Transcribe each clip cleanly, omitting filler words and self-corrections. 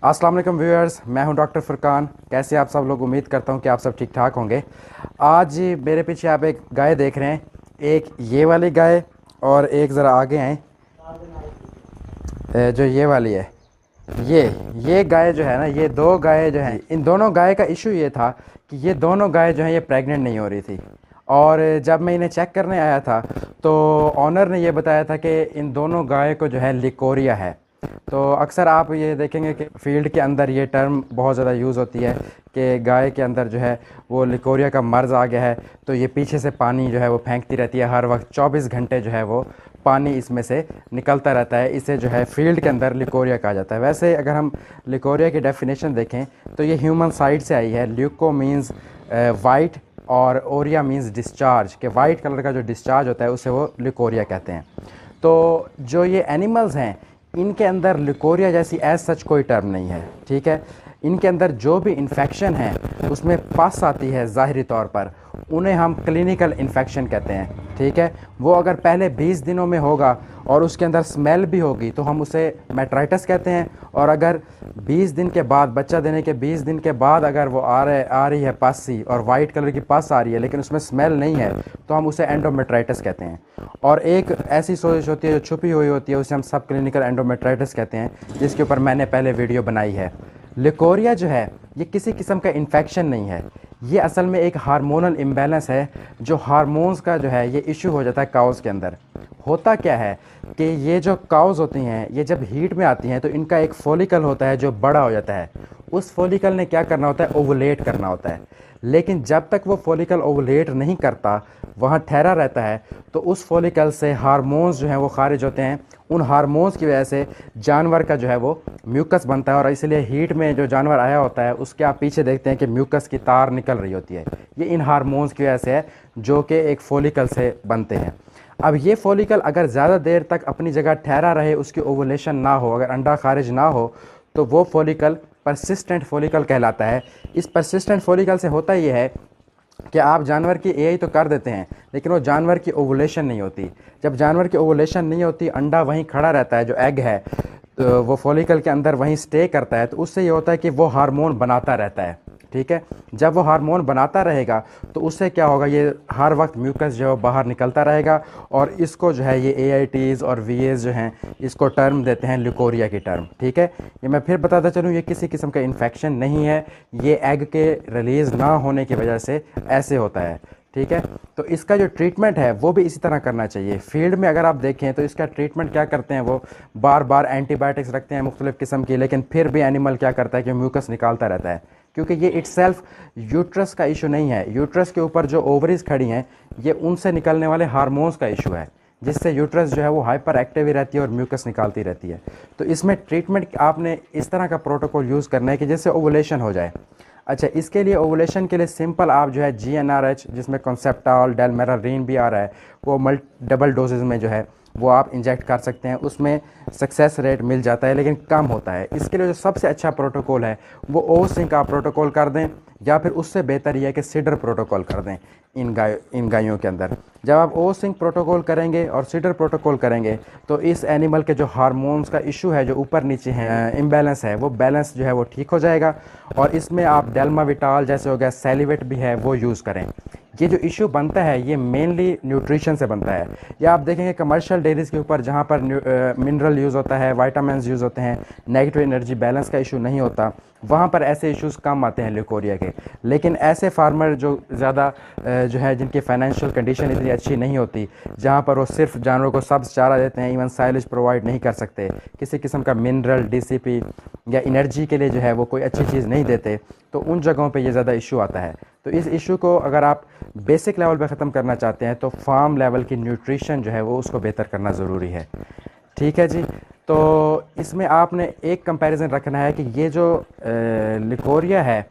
अस्सलाम वालेकुम व्यूअर्स, मैं हूं डॉक्टर फुरकान। कैसे आप सब लोग? उम्मीद करता हूं कि आप सब ठीक ठाक होंगे। आज मेरे पीछे आप एक गाय देख रहे हैं, एक ये वाली गाय और एक ज़रा आगे हैं जो ये वाली है। ये गाय जो है ना, ये दो गाय जो हैं, इन दोनों गाय का इशू ये था कि ये दोनों गाय जो हैं ये प्रेग्नेंट नहीं हो रही थी। और जब मैं इन्हें चेक करने आया था तो ऑनर ने ये बताया था कि इन दोनों गाय को जो है लिकोरिया है। तो अक्सर आप ये देखेंगे कि फील्ड के अंदर ये टर्म बहुत ज़्यादा यूज़ होती है कि गाय के अंदर जो है वो लिकोरिया का मर्ज़ आ गया है, तो ये पीछे से पानी जो है वो फेंकती रहती है। हर वक्त 24 घंटे जो है वो पानी इसमें से निकलता रहता है। इसे जो है फील्ड के अंदर लिकोरिया कहा जाता है। वैसे अगर हम लिकोरिया की डेफिनेशन देखें तो ये ह्यूमन साइड से आई है। ल्यूको मीन्स वाइट और ओरिया मीन्स डिस्चार्ज, के वाइट कलर का जो डिस्चार्ज होता है उसे वो लिकोरिया कहते हैं। तो जो ये एनिमल्स हैं इनके अंदर लिकोरिया जैसी एज सच कोई टर्म नहीं है, ठीक है। इनके अंदर जो भी इन्फेक्शन है उसमें पस आती है ज़ाहिरी तौर पर, उन्हें हम क्लिनिकल इन्फेक्शन कहते हैं, ठीक है। वो अगर पहले 20 दिनों में होगा और उसके अंदर स्मेल भी होगी तो हम उसे मेट्राइटिस कहते हैं। और अगर 20 दिन के बाद, बच्चा देने के 20 दिन के बाद अगर वो आ रही है पस सी और वाइट कलर की पस आ रही है लेकिन उसमें स्मेल नहीं है तो हम उसे एंडोमेट्राइटिस कहते हैं। और एक ऐसी सोच होती है जो छुपी हुई होती है, उसे हम सब क्लिनिकल एंडोमेट्राइटिस कहते हैं, जिसके ऊपर मैंने पहले वीडियो बनाई है। लिकोरिया जो है ये किसी किस्म का इन्फेक्शन नहीं है, ये असल में एक हार्मोनल इम्बैलेंस है। जो हार्मोन्स का जो है ये इशू हो जाता है काउज़ के अंदर। होता क्या है कि ये जो काउज़ होती हैं ये जब हीट में आती हैं तो इनका एक फॉलिकल होता है जो बड़ा हो जाता है। उस फॉलिकल ने क्या करना होता है? ओवुलेट करना होता है। लेकिन जब तक वो फॉलिकल ओवुलेट नहीं करता, वहाँ ठहरा रहता है, तो उस फॉलिकल से हार्मोन्स जो हैं वो खारिज होते हैं। उन हार्मोन्स की वजह से जानवर का जो है वो म्यूकस बनता है और इसलिए हीट में जो जानवर आया होता है उसके आप पीछे देखते हैं कि म्यूकस की तार निकल रही होती है। ये इन हार्मोन्स की वजह से है जो कि एक फॉलिकल से बनते हैं। अब ये फॉलिकल अगर ज़्यादा देर तक अपनी जगह ठहरा रहे, उसकी ओवुलेशन ना हो, अगर अंडा खारिज ना हो, तो वो फॉलिकल परसिस्टेंट फॉलिकल कहलाता है। इस परसिस्टेंट फॉलिकल से होता ये है कि आप जानवर की एआई तो कर देते हैं लेकिन वो जानवर की ओवुलेशन नहीं होती। जब जानवर की ओवुलेशन नहीं होती, अंडा वहीं खड़ा रहता है, जो एग है तो वो फॉलिकल के अंदर वहीं स्टे करता है, तो उससे ये होता है कि वो हार्मोन बनाता रहता है, ठीक है। जब वो हार्मोन बनाता रहेगा तो उससे क्या होगा, ये हर वक्त म्यूकस जो है बाहर निकलता रहेगा और इसको जो है ये एआईटीज़ और वीएस जो हैं इसको टर्म देते हैं लिकोरिया की टर्म, ठीक है। ये मैं फिर बताता चलूँ, ये किसी किस्म का इन्फेक्शन नहीं है, ये एग के रिलीज़ ना होने की वजह से ऐसे होता है, ठीक है। तो इसका जो ट्रीटमेंट है वो भी इसी तरह करना चाहिए। फील्ड में अगर आप देखें तो इसका ट्रीटमेंट क्या करते हैं, वो बार बार एंटीबायोटिक्स रखते हैं मुख्तलिफ़ किस्म की, लेकिन फिर भी एनिमल क्या करता है कि म्यूकस निकालता रहता है, क्योंकि ये इट्सेल्फ यूट्रस का इशू नहीं है। यूट्रस के ऊपर जो ओवरीज खड़ी हैं ये उनसे निकलने वाले हार्मोन्स का इशू है, जिससे यूट्रस जो है वो हाइपर एक्टिव ही रहती है और म्यूकस निकालती रहती है। तो इसमें ट्रीटमेंट आपने इस तरह का प्रोटोकॉल यूज़ करना है कि जिससे ओवुलेशन हो जाए। अच्छा, इसके लिए ओवुलेशन के लिए सिंपल आप जो है GnRH, जिसमें कॉन्सेप्टॉल डेलमेरारीन भी आ रहा है, वो डबल डोजेज़ में जो है वो आप इंजेक्ट कर सकते हैं। उसमें सक्सेस रेट मिल जाता है लेकिन कम होता है। इसके लिए जो सबसे अच्छा प्रोटोकॉल है वो ओसिंक का प्रोटोकॉल कर दें, या फिर उससे बेहतर यह है कि सीडर प्रोटोकॉल कर दें इन गायों के अंदर। जब आप ओसिंक प्रोटोकॉल करेंगे और सीडर प्रोटोकॉल करेंगे तो इस एनिमल के जो हार्मोन्स का इशू है, जो ऊपर नीचे है इम्बैलेंस है, वो बैलेंस जो है वो ठीक हो जाएगा। और इसमें आप डेल्माविटाल जैसे हो गया, सेलिवेट भी है, वो यूज़ करें। ये जो इशू बनता है ये मेनली न्यूट्रिशन से बनता है। या आप देखेंगे कमर्शियल डेयरीज़ के ऊपर जहाँ पर मिनरल यूज़ होता है, वाइटामिन्स यूज़ होते हैं, नेगेटिव एनर्जी बैलेंस का इशू नहीं होता, वहाँ पर ऐसे इश्यूज़ कम आते हैं लिकोरिया के। लेकिन ऐसे फार्मर जो ज़्यादा जो है जिनकी फाइनेंशियल कंडीशन इतनी अच्छी नहीं होती, जहाँ पर वो सिर्फ जानवरों को सब्ज़ चारा देते हैं, इवन साइलेज प्रोवाइड नहीं कर सकते, किसी किस्म का मिनरल DCP या एनर्जी के लिए जो है वो कोई अच्छी चीज़ नहीं देते, तो उन जगहों पे ये ज़्यादा इशू आता है। तो इस इशू को अगर आप बेसिक लेवल पे ख़त्म करना चाहते हैं तो फार्म लेवल की न्यूट्रिशन जो है वो उसको बेहतर करना ज़रूरी है, ठीक है जी। तो इसमें आपने एक कंपैरिजन रखना है कि ये जो लिकोरिया है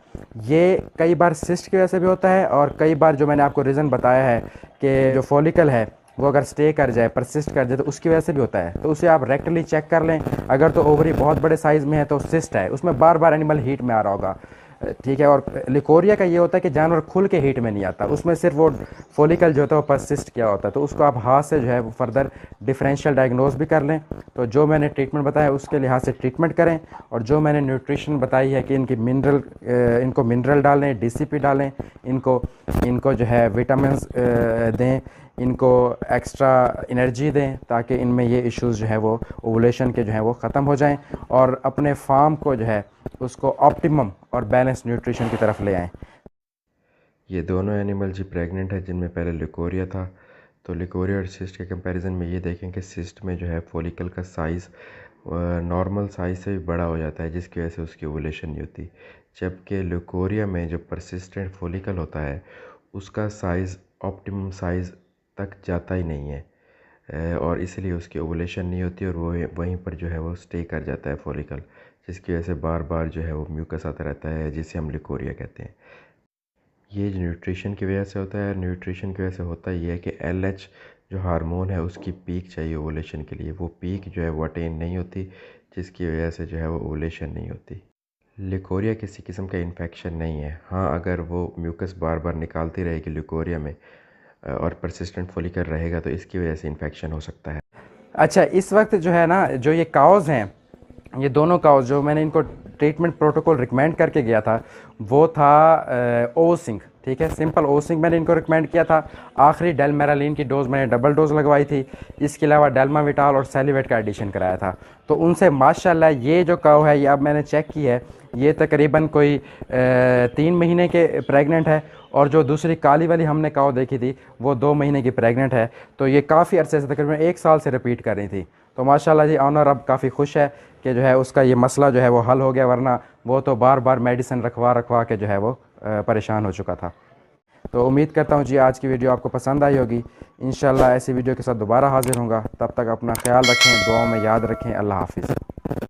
ये कई बार सिस्ट की वजह से भी होता है, और कई बार जो मैंने आपको रीज़न बताया है कि जो फॉलिकल है वो अगर स्टे कर जाए, परसिस्ट कर जाए, तो उसकी वजह से भी होता है। तो उसे आप रेक्टली चेक कर लें। अगर तो ओवरी बहुत बड़े साइज़ में है तो सिस्ट है, उसमें बार बार एनिमल हीट में आ रहा होगा। ठीक है। और लिकोरिया का ये होता है कि जानवर खुल के हीट में नहीं आता, उसमें सिर्फ वो फॉलिकल जो होता है वो परसिस्ट किया होता है, तो उसको आप हाथ से जो है वो फर्दर डिफरेंशियल डायग्नोस भी कर लें। तो जो मैंने ट्रीटमेंट बताया उसके लिहाज से ट्रीटमेंट करें, और जो मैंने न्यूट्रिशन बताई है कि इनकी इनको मिनरल डालें, डीसीपी डालें, इनको इनको जो है विटामिन दें, इनको एक्स्ट्रा एनर्जी दें, ताकि इनमें ये इश्यूज़ जो है वो ओवुलेशन के जो है वो ख़त्म हो जाएं, और अपने फार्म को जो है उसको ऑप्टिमम और बैलेंस न्यूट्रिशन की तरफ ले आएँ। ये दोनों एनिमल जी प्रेग्नेंट है, जिनमें पहले लिकोरिया था। तो लिकोरिया और सिस्ट के कंपैरिजन में ये देखें कि सिस्ट में जो है फॉलिकल का साइज़ नॉर्मल साइज़ से भी बड़ा हो जाता है, जिसकी वजह से उसकी ओवुलेशन नहीं होती। जबकि लिकोरिया में जो परसिस्टेंट फॉलिकल होता है उसका साइज़ ऑप्टिमम साइज़ तक जाता ही नहीं है, और इसलिए उसकी ओवुलेशन नहीं होती, और वो वहीं पर जो है वो स्टे कर जाता है फॉलिकल, जिसकी वजह से बार बार जो है वो म्यूकस आता रहता है, जिसे हम लिकोरिया कहते हैं। ये न्यूट्रिशन की वजह से होता है। न्यूट्रिशन की वजह से होता ये है कि एलएच जो हार्मोन है उसकी पीक चाहिए ओवुलेशन के लिए, वो पीक जो है वो अटेन नहीं होती, जिसकी वजह से जो है वो ओवुलेशन नहीं होती। लिकोरिया किसी किस्म का इन्फेक्शन नहीं है। हाँ, अगर वो म्यूकस बार बार निकालती रहेगी लिकोरिया में और परसिस्टेंट फॉलिकल रहेगा तो इसकी वजह से इन्फेक्शन हो सकता है। अच्छा, इस वक्त जो है ना, जो ये काउज़ हैं, ये दोनों काउज़ जो मैंने इनको ट्रीटमेंट प्रोटोकॉल रिकमेंड करके गया था वो था ओसिंग, ठीक है, सिंपल ओसिंग मैंने इनको रिकमेंड किया था। आखिरी डेलमेरालिन की डोज़ मैंने डबल डोज़ लगवाई थी। इसके अलावा डेल्माविटाल और सेलिवेट का एडिशन कराया था। तो उनसे माशाल्लाह ये जो काउ है, ये अब मैंने चेक की है, ये तकरीबन कोई 3 महीने के प्रेग्नेंट है, और जो दूसरी काली वाली हमने काउ देखी थी वो 2 महीने की प्रेग्नेंट है। तो ये काफ़ी अरसे से, तकरीबन 1 साल से रिपीट कर रही थी। तो माशाल्लाह जी, ऑनर अब काफ़ी खुश है कि जो है उसका ये मसला जो है वो हल हो गया, वरना वो तो बार बार मेडिसिन रखवा रखवा के जो है वो परेशान हो चुका था। तो उम्मीद करता हूँ जी आज की वीडियो आपको पसंद आई होगी। इंशाल्लाह ऐसी वीडियो के साथ दोबारा हाजिर होऊंगा। तब तक अपना ख्याल रखें, दुआओं में याद रखें। अल्लाह हाफिज़।